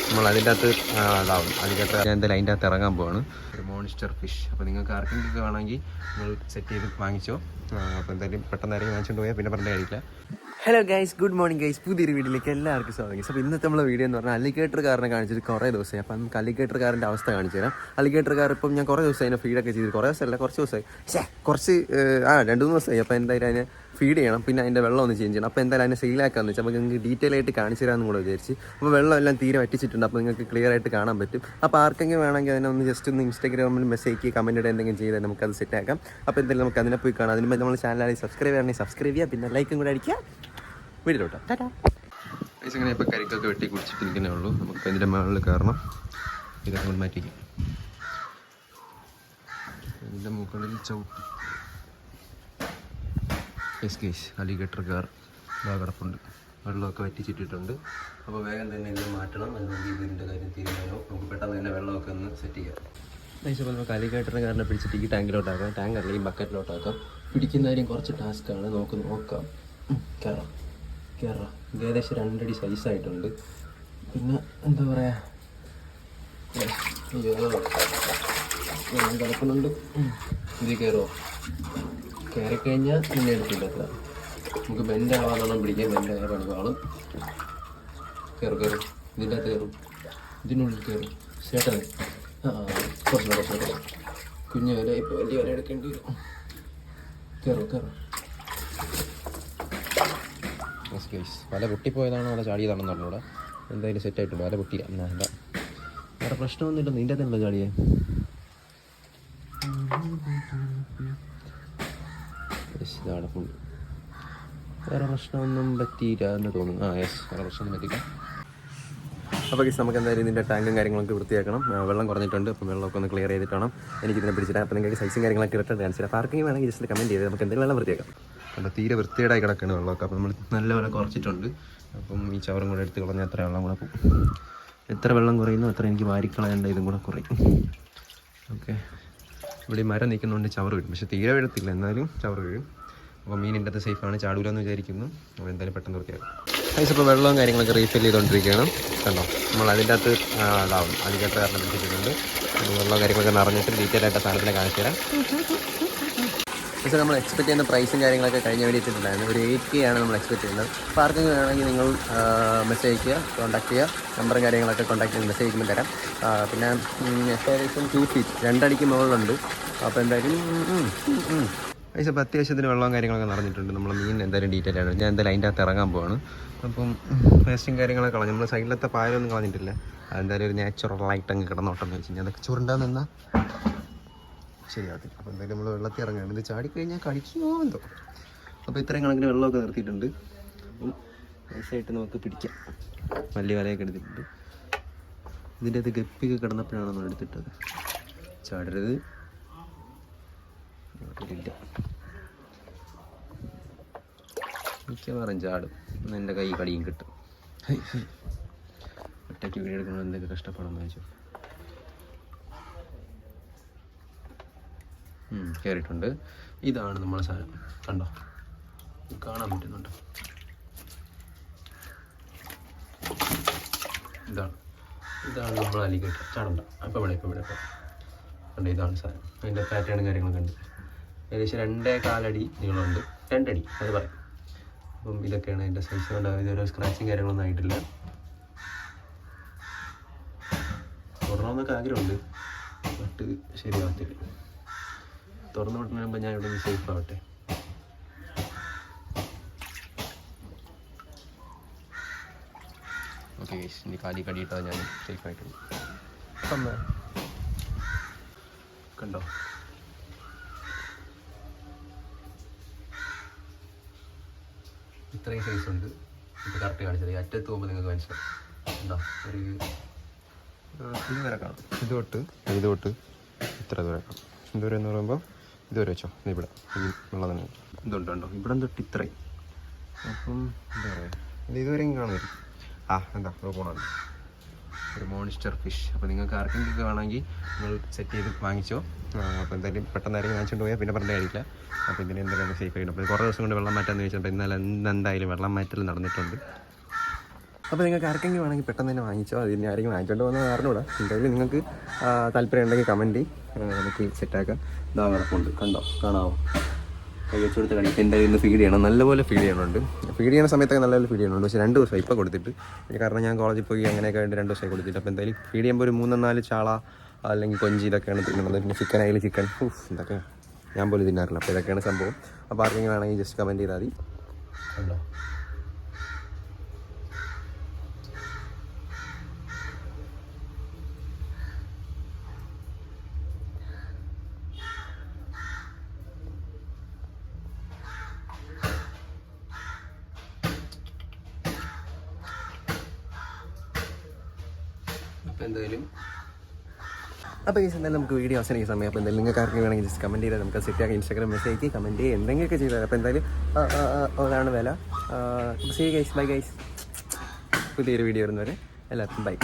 നമ്മൾ അതിൻ്റെ അകത്ത് ഇതാവും. അതിനകത്ത് ഞാൻ എന്തായാലും അതിൻ്റെ അകത്ത് ഇറങ്ങാൻ പോവാണ്. ഒരു മോൺസ്റ്റർ ഫിഷ്. അപ്പോൾ നിങ്ങൾക്ക് ആർക്കെങ്കിലും വേണമെങ്കിൽ നിങ്ങൾ സെറ്റ് ചെയ്ത് വാങ്ങിച്ചോ. അപ്പോൾ എന്തായാലും പെട്ടെന്ന് ഇറങ്ങി വാങ്ങിച്ചുകൊണ്ട് പോയാൽ പിന്നെ പറഞ്ഞ കഴിക്കില്ല. Hello guys, good morning guys. പുതിയൊരു വീഡിയോയിലേക്ക് എല്ലാവർക്കും സ്വാഗതം. അപ്പോൾ ഇന്നത്തെ നമ്മളെ വീഡിയോ എന്ന് പറഞ്ഞാൽ അലിഗേറ്റർ കാറിനെ കാണിച്ചിട്ട് കുറേ ദിവസമായി. അപ്പം നമുക്ക് അലിഗേറ്റർ കാറിൻ്റെ അവസ്ഥ കാണിച്ചു തരാം. അലിഗേറ്റർ കാർ ഇപ്പം ഞാൻ കുറേ ദിവസമായി അതിനെ ഫീഡൊക്കെ ചെയ്ത്, കുറേ ദിവസമല്ല കുറച്ച് ദിവസമായി, 2-3 ദിവസമായി. അപ്പോൾ എന്തായാലും അതിനെ ഫീഡ് ചെയ്യണം, പിന്നെ അതിൻ്റെ വെള്ളം ഒന്ന് ചേഞ്ച് ചെയ്യണം. അപ്പോൾ എന്തായാലും അതിനെ സെയിലാക്കാമെന്ന് വെച്ചാൽ നമുക്ക് നിങ്ങൾക്ക് ഡീറ്റെയിൽ ആയിട്ട് കാണിച്ചു തരാമെന്ന് കൂടെ വിചാരിച്ച്. അപ്പോൾ വെള്ളം എല്ലാം തീരെ വറ്റിച്ചിട്ടുണ്ട്, അപ്പോൾ നിങ്ങൾക്ക് ക്ലിയർ ആയിട്ട് കാണാൻ പറ്റും. അപ്പോൾ ആർക്കെങ്കിലും വേണമെങ്കിൽ അതിനെ ഒന്ന് ജസ്റ്റ് ഒന്ന് ഇൻസ്റ്റാഗ്രാമിൽ മെസ്സേജ് കമൻറ്റ് ഇടുക എന്തെങ്കിലും ചെയ്താൽ നമുക്കത് സെറ്റ് ആക്കാം. അപ്പോൾ എന്തായാലും നമുക്ക് അതിനെ പോയി കാണാം. അതിന് നമ്മൾ ചാനലിൽ സബ്സ്ക്രൈബ് ചെയ്യണമെങ്കിൽ സബ്സ്ക്രൈബ് ചെയ്യുക, പിന്നെ ലൈക്കും കൂടെ അടിക്കുക. വീട്ടിലോട്ടോ ടാറ്റാ. അങ്ങനെ ഇപ്പോൾ കരിക്കൊക്കെ വെട്ടി കുടിച്ചിട്ടിരിക്കുന്നേ ഉള്ളൂ. നമുക്ക് അതിൻ്റെ മുകളിൽ കയറണം. ഇതൊക്കെ കൊണ്ട് മാറ്റിക്കും. ഇതിൻ്റെ മുകളിൽ ചവിട്ടി അലിഗേറ്റർ കാർ കിടപ്പുണ്ട്. വെള്ളമൊക്കെ വറ്റിച്ചിട്ടിട്ടുണ്ട്. അപ്പോൾ വേഗം തന്നെ ഇത് മാറ്റണം. അല്ലെങ്കിൽ ഇതിൻ്റെ കാര്യം തീരുമാനവും നമുക്ക് പെട്ടെന്ന് തന്നെ വെള്ളമൊക്കെ ഒന്ന് സെറ്റ് ചെയ്യാം. അപ്പോൾ നമുക്ക് അലിഗേറ്റർ കാറിനെ പിടിച്ചിട്ട് ഈ ടാങ്കിലോട്ടാക്കാം. ടാങ്ക് അല്ലെങ്കിൽ ബക്കറ്റിലോട്ടാക്കാം. പിടിക്കുന്ന കാര്യം കുറച്ച് ടാസ്ക്കാണ്. നമുക്ക് നോക്കാം. കയറാം. ഏകദേശം 2 അടി സൈസായിട്ടുണ്ട്. പിന്നെ എന്താ പറയുക, കിടക്കുന്നുണ്ട്. ഇതിൽ കയറുമോ? കയറിക്കഴിഞ്ഞാൽ പിന്നെ എടുത്തില്ല. നമുക്ക് ബെൻഡ് ആവാതോളം പിടിക്കാം. ബെൻഡ് പണി വാളും. കയറും ഇതിൻ്റെ അകത്ത് കയറും. ഇതിനുള്ളിൽ കയറും. ചേട്ടൻ കുറച്ച് കുഞ്ഞു വരെ ഇപ്പോൾ വലിയ വരെ എടുക്കേണ്ടി വരും. കയറും. വല പൊട്ടിപ്പോയതാണോ അവിടെ ചാടിയതാണെന്ന് പറഞ്ഞൂടെ. എന്തായാലും സെറ്റായിട്ടുണ്ട്. വല പൊട്ടിയില്ല. എന്താ വേറെ പ്രശ്നമൊന്നുമില്ല. നിൻ്റെ തന്നെ ചാടിയേ. ഇതാണ് ഫുൾ. വേറെ പ്രശ്നമൊന്നും പറ്റിയില്ല എന്ന് തോന്നുന്നു. വേറെ പ്രശ്നമൊന്നും പറ്റിയില്ല. അപ്പോൾ നമുക്ക് എന്തായാലും ഇതിൻ്റെ ടാങ്കും കാര്യങ്ങളൊക്കെ വൃത്തിയാക്കണം. വെള്ളം കുറഞ്ഞിട്ടുണ്ട്. അപ്പം വെള്ളമൊക്കെ ഒന്ന് ക്ലിയർ ചെയ്തിട്ട് വേണം എനിക്കിതിനെ പിടിച്ചിട്ട്. അപ്പോൾ നിങ്ങൾക്ക് സൈസും കാര്യങ്ങളൊക്കെ ഇട്ടിട്ട് കാണിച്ചില്ല. അപ്പോൾ ആർക്കെങ്കിലും വേണമെങ്കിൽ ജസ്റ്റ് കമൻറ്റ് ചെയ്ത് നമുക്ക് എന്തെങ്കിലും വെള്ളം വൃത്തിയാക്കാം. അപ്പോൾ തീരെ വൃത്തിയേടായി കിടക്കുകയാണ് വെള്ളമൊക്കെ. അപ്പോൾ നമ്മൾ നല്ലപോലെ കുറച്ചിട്ടുണ്ട്. അപ്പം ഈ ചവറും കൂടെ എടുത്ത് കളഞ്ഞാൽ എത്ര വെള്ളം കൂടെ പോകും. എത്ര വെള്ളം കുറയുന്നു അത്ര എനിക്ക് വാരിക്കളയേണ്ട ഇതും കൂടെ കുറയും. ഓക്കെ, ഇവിടെ ഈ മരം നിൽക്കുന്നതുകൊണ്ട് ചവറ് വീഴും. പക്ഷേ തീരെ വീഴത്തില്ല, എന്നാലും ചവറ് വീഴും. അപ്പോൾ മീനിൻ്റെ അത് സേഫാണ്, ചാടൂലെന്ന് വിചാരിക്കുന്നു. അപ്പോൾ എന്തായാലും പെട്ടെന്ന് വൃത്തിയാക്കും. ഇപ്പോൾ വെള്ളവും കാര്യങ്ങളൊക്കെ റീഫിൽ ചെയ്തുകൊണ്ടിരിക്കുകയാണ്. കണ്ടോ, നമ്മൾ അതിൻ്റെ അകത്ത് ഇതാവും. അലിഗേറ്റർ കാരണം പിടിച്ചിട്ടുണ്ട്. വെള്ളവും കാര്യങ്ങളൊക്കെ നിറഞ്ഞിട്ട് ഡീറ്റെയിൽ ആയിട്ട് സാധനത്തിനെ കാണിച്ചു തരാം. പക്ഷേ നമ്മൾ എക്സ്പെക്ട് ചെയ്യുന്ന പ്രൈസും കാര്യങ്ങളൊക്കെ കഴിഞ്ഞ വേണ്ടിയിട്ടുണ്ടായിരുന്നു. ഒരു 8K ആണ് നമ്മൾ എക്സ്പെക്ട് ചെയ്യുന്നത്. അപ്പോൾ ആർക്കും വേണമെങ്കിൽ നിങ്ങൾ മെസ്സേജ് അയക്കുക, കോൺടാക്ട് ചെയ്യുക. നമ്പറും കാര്യങ്ങളൊക്കെ കോൺടാക്ട് ചെയ്ത് മെസ്സേജ് അയക്കുമ്പോൾ തരാം. പിന്നെ ഏകദേശം 2 feet 2 അടിക്ക് മുകളിലുണ്ട്. അപ്പോൾ എന്തായാലും ഇപ്പോൾ അത്യാവശ്യത്തിന് വെള്ളവും കാര്യങ്ങളൊക്കെ നിറഞ്ഞിട്ടുണ്ട്. നമ്മൾ മീൻ എന്തായാലും ഡീറ്റെയിൽ ആണ്. ഞാൻ എന്തായാലും അതിൻ്റെ അകത്ത് ഇറങ്ങാൻ പോവാണ്. അപ്പം വേസ്റ്റും കാര്യങ്ങളൊക്കെ കളഞ്ഞു. നമ്മൾ സൈഡിലത്തെ പായലൊന്നും കളഞ്ഞിട്ടില്ല. അതെന്തായാലും ഒരു നാച്ചുറലായിട്ട് അങ്ങ് കിടന്നോട്ടെന്ന് വെച്ച് കഴിഞ്ഞാൽ അതൊക്കെ ചുരുണ്ടാന്ന് നിന്നാൽ ശരിയാകത്തില്ല. അപ്പോൾ എന്തായാലും നമ്മൾ വെള്ളത്തിൽ ഇറങ്ങുകയാണ്. ഇത് ചാടിക്കഴിഞ്ഞാൽ കടിക്കുമോ എന്തോ. അപ്പോൾ ഇത്രയും കണക്കിന് വെള്ളമൊക്കെ നിർത്തിയിട്ടുണ്ട്. അപ്പം നൈസായിട്ട് നമുക്ക് പിടിക്കാം. വലിയ വലയൊക്കെ എടുത്തിട്ടുണ്ട്. ഇതിൻ്റെ അത് ഗപ്പിയൊക്കെ കിടന്നപ്പോഴാണ് നമ്മൾ എടുത്തിട്ടത്. ചാടരുത്, ഇല്ല മിക്കവാറും ചാടും. എൻ്റെ കൈ കടിയും കിട്ടും. ഒറ്റയ്ക്ക് വീഡിയോ എടുക്കുമ്പോൾ എന്തൊക്കെ കഷ്ടപ്പെടാമെന്ന് വെച്ചു. കയറിയിട്ടുണ്ട്. ഇതാണ് നമ്മളെ സാധനം. കണ്ടോ, കാണാൻ പറ്റുന്നുണ്ടോ? ഇതാണ് നമ്മൾ അലിഗേറ്റർ. ചാടണ്ട. അപ്പോൾ ഇവിടെ കണ്ടോ, ഇതാണ് സാധനം. അതിൻ്റെ പാറ്റേണും കാര്യങ്ങളൊക്കെ ഉണ്ട്. ഏകദേശം 2.25 അടി നീളമുണ്ട്. 2 അടി അത് പറയാം. അപ്പം ഇതൊക്കെയാണ് അതിൻ്റെ സൈസ്. കൊണ്ട് ഇതൊരു സ്ക്രാച്ചും കാര്യങ്ങളൊന്നും ആയിട്ടില്ല. തുറണമെന്നൊക്കെ ആഗ്രഹമുണ്ട്, ബട്ട് ശരിയാവത്തില്ല. തുറന്നു വിട്ടുമ്പോൾ ഞാൻ ഇവിടെ നിന്ന് സേഫ് ആവട്ടെ. ഓക്കെ, ഇനി കാലി കടിയിട്ടാൽ ഞാൻ സേഫായിട്ടുണ്ട്. കണ്ടോ, ഇത്രയും സൈസ് ഉണ്ട്. ഇപ്പോൾ കറക്റ്റ് കാണിച്ചത്. ഈ അറ്റത്ത് പോകുമ്പോൾ നിങ്ങൾക്ക് മനസ്സിലാവും. എന്താ ഒരു ഇത് വരെ കാണും. ഇത് തൊട്ട് ഇത്ര ദൂരെ കാണും. ഇതുവരെ എന്ന് പറയുമ്പോൾ ഇതുവരെ വെച്ചോ. ഇവിടെ ഈ വെള്ളം തന്നെ ഇതുണ്ടോ, ഇവിടെ തൊട്ട് ഇത്രയും. അപ്പം എന്താ പറയുക, ഇത് ഇതുവരെയും കാണുമായിരിക്കും. എന്താ പോകണം ഒരു മോൺസ്റ്റർ ഫിഷ്. അപ്പോൾ നിങ്ങൾക്ക് ആർക്കെങ്കിലും വേണമെങ്കിൽ നിങ്ങൾ സെറ്റ് ചെയ്ത് വാങ്ങിച്ചോ. അപ്പോൾ എന്തായാലും പെട്ടെന്ന് ആരെങ്കിലും വാങ്ങിച്ചുകൊണ്ട് പോയാൽ പിന്നെ പറഞ്ഞ കാര്യമില്ല. അപ്പോൾ ഇതിന് എന്തായാലും സേഫ് ആയിട്ട്. അപ്പോൾ കുറേ ദിവസം കൊണ്ട് വെള്ളം മാറ്റാമെന്ന് ചോദിച്ചിട്ടുണ്ട്. ഇന്നലെ എന്തായാലും വെള്ളം മാറ്റൽ നടന്നിട്ടുണ്ട്. അപ്പോൾ നിങ്ങൾക്ക് ആർക്കെങ്കിലും വേണമെങ്കിൽ പെട്ടെന്ന് തന്നെ വാങ്ങിച്ചോ. അതിന് ആരെങ്കിലും വാങ്ങിച്ചോണ്ട് പോകുന്നത് അറിഞ്ഞൂടാ. എന്തായാലും നിങ്ങൾക്ക് താല്പര്യം ഉണ്ടെങ്കിൽ കമൻറ്റ് നമുക്ക് സെറ്റാക്കാം. ഇതാ കിടപ്പുണ്ട്, കണ്ടോ, കാണാമോ? കൈ വെച്ച് കൊടുത്ത് കണ്ടിട്ട് എൻ്റെ ഇന്ന് ഫീഡ് ചെയ്യണം, നല്ലപോലെ ഫീഡ് ചെയ്യണമുണ്ട്. ഫീഡ് ചെയ്യുന്ന സമയത്തൊക്കെ നല്ലപോലെ ഫീഡ് ചെയ്യണമുണ്ട്. പക്ഷേ 2 ദിവസം ഇപ്പോൾ കൊടുത്തിട്ട്, കാരണം ഞാൻ കോളേജിൽ പോയി അങ്ങനെയൊക്കെ ആയിട്ട് 2 ദിവസമായി കൊടുത്തിട്ട്. അപ്പോൾ എന്തായാലും ഫീഡ് ചെയ്യുമ്പോൾ ഒരു 3-4 ചാള അല്ലെങ്കിൽ കൊഞ്ചി ഇതൊക്കെയാണ് തിന്നുന്നത്. പിന്നെ ചിക്കൻ ആയാലും ചിക്കൻ ഇതൊക്കെ ഞാൻ പോലും തിന്നാറില്ല. അപ്പോൾ ഇതൊക്കെയാണ് സംഭവം. അപ്പോൾ ആർക്കെങ്കിലും വേണമെങ്കിൽ ജസ്റ്റ് കമൻറ്റ് ചെയ്താൽ മതി. കണ്ടോ? അപ്പോൾ ഈ എന്തായാലും നമുക്ക് വീഡിയോ അവസാനിക്കുന്ന സമയം. അപ്പോൾ എന്തായാലും നിങ്ങൾക്ക് ആർക്കും വേണമെങ്കിൽ ജസ്റ്റ് കമൻറ്റ് ചെയ്താൽ നമുക്ക് സെറ്റ് ആക്കി ഇൻസ്റ്റാഗ്രാം മെസ്സേജ് ആക്കി കമൻറ്റ് ചെയ്യുക എന്തെങ്കിലുമൊക്കെ ചെയ്താൽ. അപ്പോൾ എന്തായാലും അതാണ് വില. See guys, bye guys. പുതിയൊരു വീഡിയോ വരുന്നവരെ എല്ലാവർക്കും ബൈ.